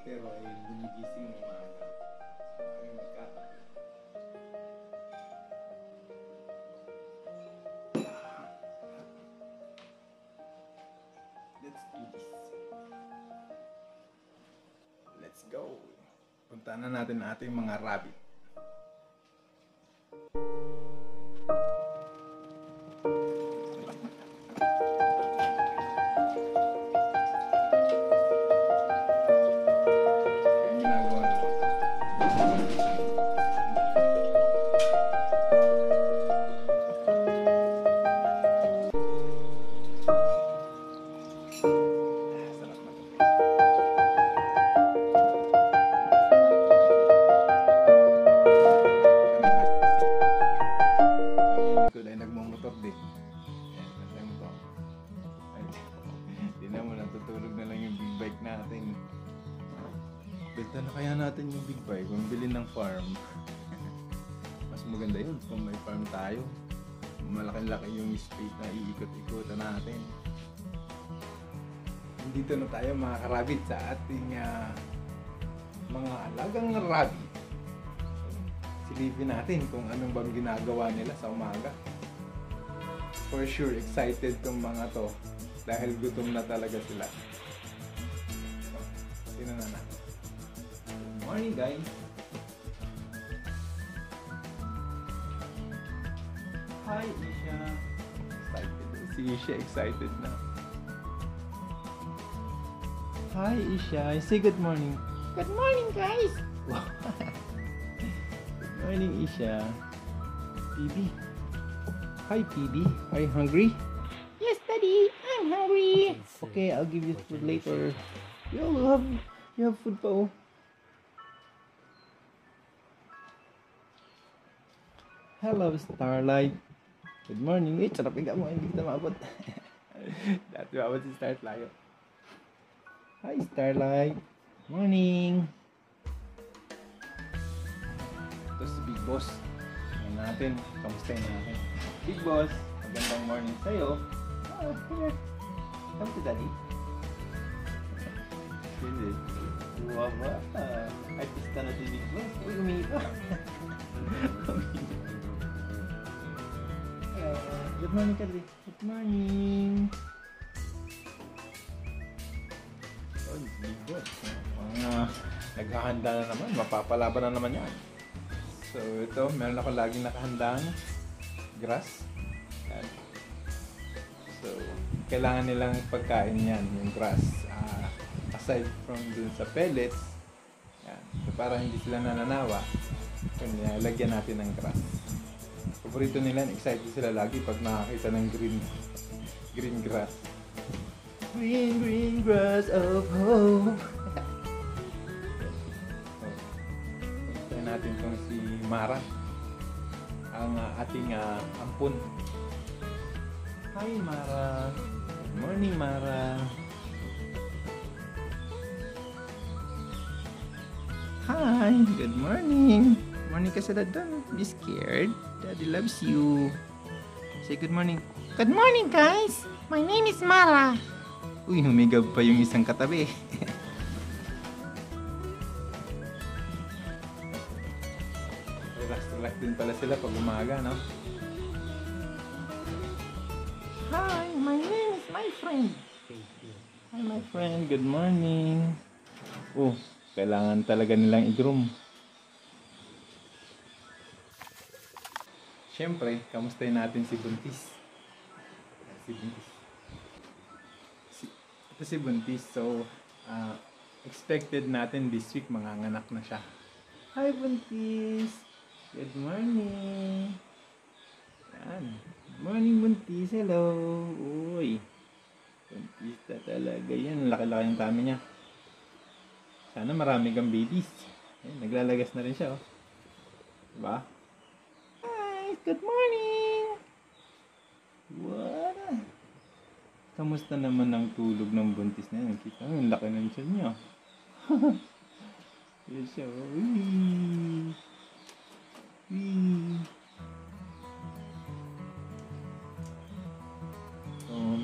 pero ay gumigising ng maaga. Ay nagkakape. Let's do this. Let's go. Puntahan na natin ating mga rabbit. Benta na kaya natin yung big bike kung bilhin ng farm. Mas maganda yun kung may farm tayo. Malaki-laki yung space na iikot-ikotan natin. Dito na tayo mga karabit sa ating mga alagang rabbit. Silipin natin kung anong bang ginagawa nila sa umaga. For sure, excited tong mga to dahil gutom na talaga sila. Tingnan na natin. Good morning, guys. Hi, Isha. Excited. Si Isha excited na. Hi, Isha. Say good morning. Good morning, guys. Wow. Good morning, Isha. Bibi. Hi, Bibi. Are you hungry? Yes, Daddy. I'm hungry. Okay, I'll give you food later. You have food pa, oh. Hello, Starlight. Good morning. Wait, sarap higa mo. Hindi kita maabot. Dati maabot si Starlight. Hi, Starlight. Morning. Ito si Big Boss. Ayan natin. Kamustahin natin. Big Boss, magandang morning sa'yo. Here. Come to Daddy. Hindi. Wow. Artista na si Big Boss. Uy, umiipa. Good morning, Kadri. Good morning. Oh, Big Boss. Naghahanda na naman. Mapapalaban na naman yan. So, ito. Meron ako laging nakahandang grass. Yan. So, kailangan nilang pagkain yan, yung grass. Aside from dun sa pellets, yan. So, para hindi sila nananawa, kanya lagyan natin ng grass. Paborito nila, excited sila lagi pag nakakita ng green grass. Green grass of hope. So, natin itong si Mara, ang ating ampun. Hi, Mara. Good morning, Mara. Hi, good morning. Morning ka sa dad. Don't be scared. Daddy loves you. Say good morning. Good morning, guys. My name is Mara. Uy, humigab pa yung isang katabi. Relax din pala sila pag umaga, no? Hi, my name is my friend. Hi, my friend. Good morning. Oh, kailangan talaga nilang i-groom. Siyempre, kamustahin natin si Buntis. Si Buntis. Ito si Buntis. So, expected natin this week manganganak na siya. Hi, Buntis! Good morning! Yan. Good morning, Buntis. Hello! Uy! Buntis na talaga yan. Laki-laki yung tummy niya. Sana marami kang babies. Ayan, naglalagas na rin siya, oh. Diba? Good morning. What? Kamusta naman ang tulog ng buntis na yan? Kita mo, yung laki ng tiyan niya. Yes, siya.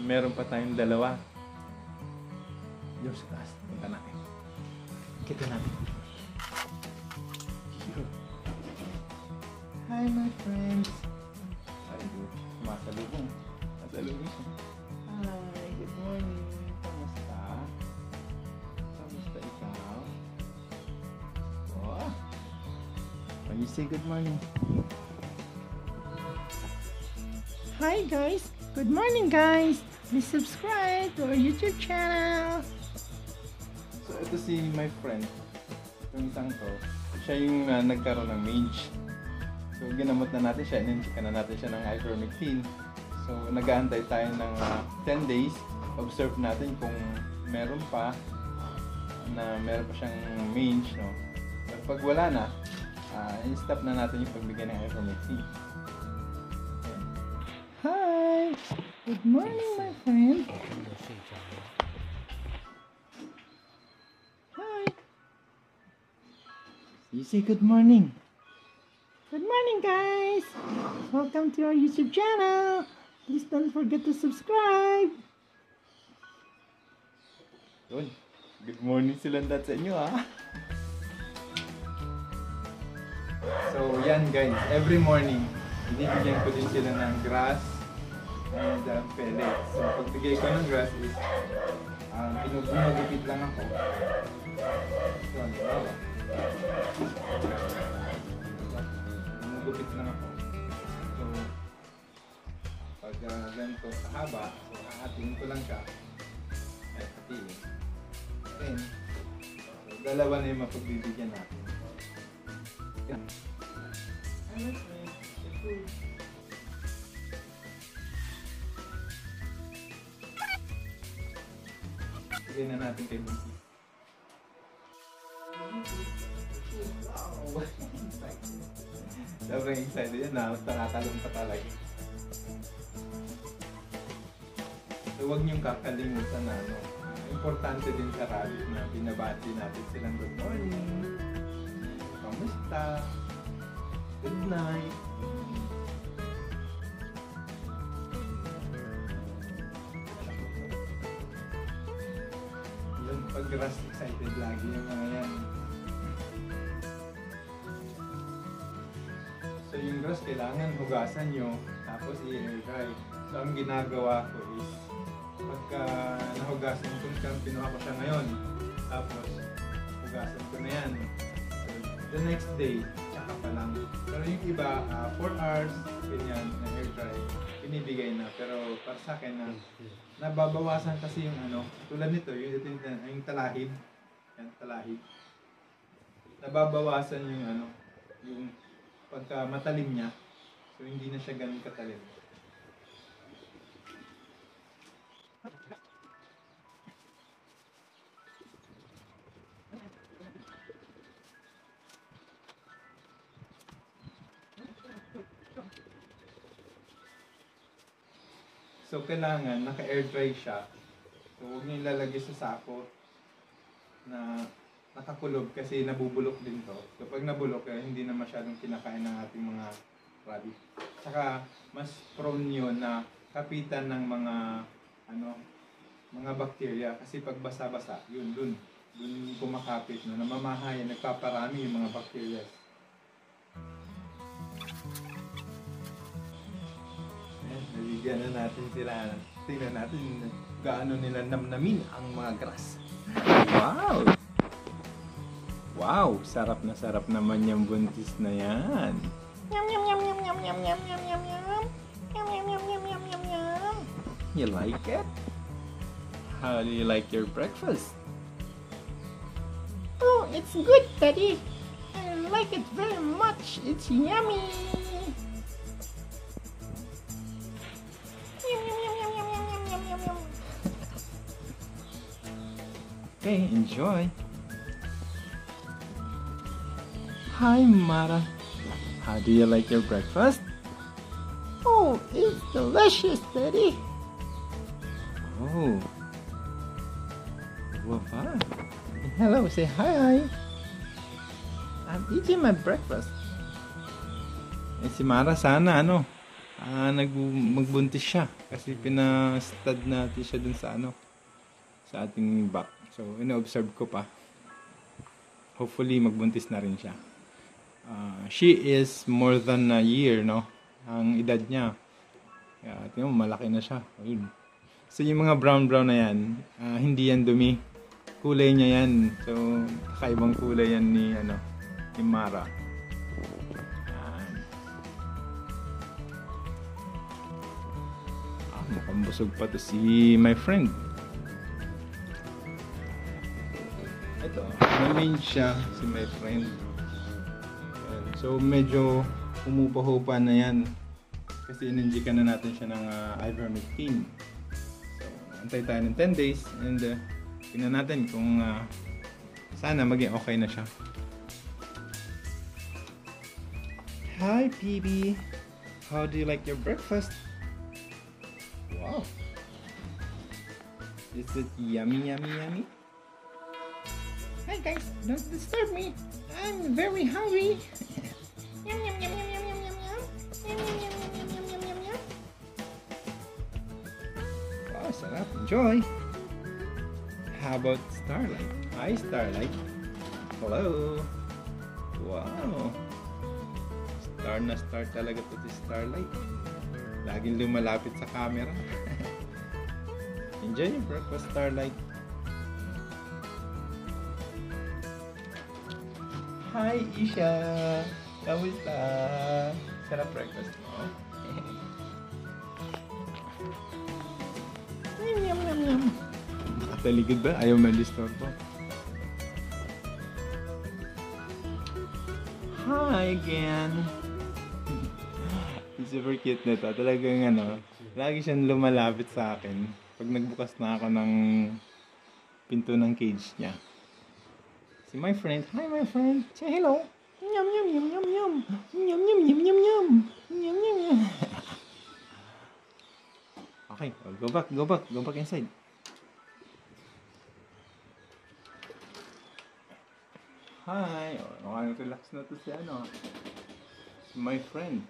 Meron pa tayong dalawa. Diyos, taas. Punta natin. Kita natin. Hi my friends. Ay, masalubong. Masalubong siya. Hi, good morning. Kamusta? Kamusta ikaw? Oh. Can you say good morning? Hi guys. Good morning guys. Please subscribe to our YouTube channel. So ito si my friend. Yung isang to. Siya yung nagkaroon ng mange. So ginamot na natin siya. Ininchika na natin siya ng ivermectin. So nag-aantay tayo ng 10 days. Observe natin kung meron pa siyang mange, no? Pero pag wala na, i-stop na natin yung pagbigay ng ivermectin. Hi. Good morning my friend. Hi. You say good morning. Good morning guys. Welcome to our YouTube channel. Please don't forget to subscribe. Yun. Good morning silang dad sa inyo, ha? So yan guys, every morning binibigyan ko din sila ng grass and pellets. So pagbigay ko ng grass is binugupit lang ako. So binugupit lang ako. So pag ganito kahaba, so hahatiin ko lang siya. Ay, hatiin. Then, so dalawa na yung mapagbibigyan natin. Yan. Bigyan na natin kay Buntis. Wow! Sobrang excited yan na. Takatalong pa talaga. So huwag niyong kakalimutan na importante din sa rabbit na binabati natin silang good morning. Kamusta? Good night. Yun, pag grass excited lagi yung mga yan. So yung grass kailangan hugasan nyo tapos i-air dry. So ang ginagawa ko is pagka nahugasan ko siya, pinuha ko siya ngayon. Tapos hugasan ko na yan. So the next day, tsaka pa lang. Pero yung iba, 4 hours, ganyan, na air dry, pinibigay na. Pero para sa akin, nababawasan kasi yung tulad nito, yung talahib. Yan, talahib. Nababawasan yung yung pagka matalim niya. So hindi na siya ganun katalim. So, kailangan naka-air dry siya. So, huwag niyo ilalagay sa sako na nakakulog kasi nabubulok din to. So, pag nabulok, hindi na masyadong kinakain ng ating mga rabbit. Tsaka, mas prone yun na kapitan ng mga mga bacteria. Kasi pag basa-basa, yun, dun kumakapit, namamahayan, nagpaparami yung mga bacteria. Nabigyan na natin sila. Tingnan natin gaano nila namnamin ang mga grass. Wow! Wow! Sarap naman yung buntis na yan. Yum yum yum yum yum yum yum yum yum yum. Yum yum yum yum yum yum yum. You like it? How do you like your breakfast? Oh, it's good, Daddy. I like it very much. It's yummy. Yum yum yum yum yum yum yum yum yum yum. Okay, enjoy. Hi, Mara. How do you like your breakfast? Oh, it's delicious, Daddy. Oh. Wow. Hello, say hi. I'm eating my breakfast. Si Mara sana magbuntis siya kasi pina-stud natin siya dun sa sa ating back. So ino-observe ko pa. hopefully magbuntis na rin siya. She is more than a year, no? Ang edad niya. Kaya, tingnan mo, malaki na siya. Ayun. So, yung mga brown-brown na yan, hindi yan dumi. Kulay niya yan. So, kakaibang kulay yan ni Mara. Yan. Mukhang busog pa to si my friend. Ito, na-range siya si my friend. Yan. So, medyo humupa-hupa na yan. Kasi ininjikan na natin siya ng ivermectin. So, antay tayo ng 10 days and tingnan natin kung sana maging okay na siya. Hi, PB. How do you like your breakfast? Wow. Is it yummy, yummy, yummy? Hi guys, don't disturb me. I'm very hungry. Yum yum yum yum yum yum yum yum. Yum yum yum yum yum yum yum yum yum. Wow, sarap. Enjoy. How about Starlight? Hi, Starlight. Hello. Wow. Star na star talaga to si Starlight. Laging lumalapit sa camera. Enjoy your breakfast, Starlight. Hi, Isha. Kamusta? Sarap breakfast mo? Yum yum yum yum. Nakataligid ba? Ayaw ma-disturb po. Hi again. Super cute na to. Talagang lagi siyang lumalapit sa akin pag nagbukas na ako ng pinto ng cage niya. Si my friend. Hi, my friend. Say hello. Yum yum yum yum yum. Yum yum yum yum yum. Yum yum yum. Okay, go back inside. Hi. Relax na to si my friend.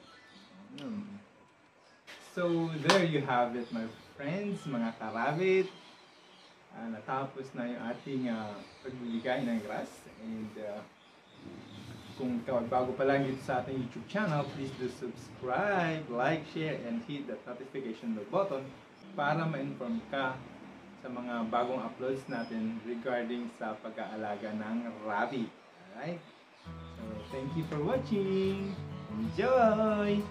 So, there you have it, my friends, mga karabit. Natapos na yung ating pagbibigay ng grass. And kung bago pa lang dito sa ating YouTube channel, please do subscribe, like, share, and hit the notification bell button para ma-inform ka sa mga bagong uploads natin regarding sa pag-aalaga ng rabbit. Alright? So, thank you for watching. Enjoy!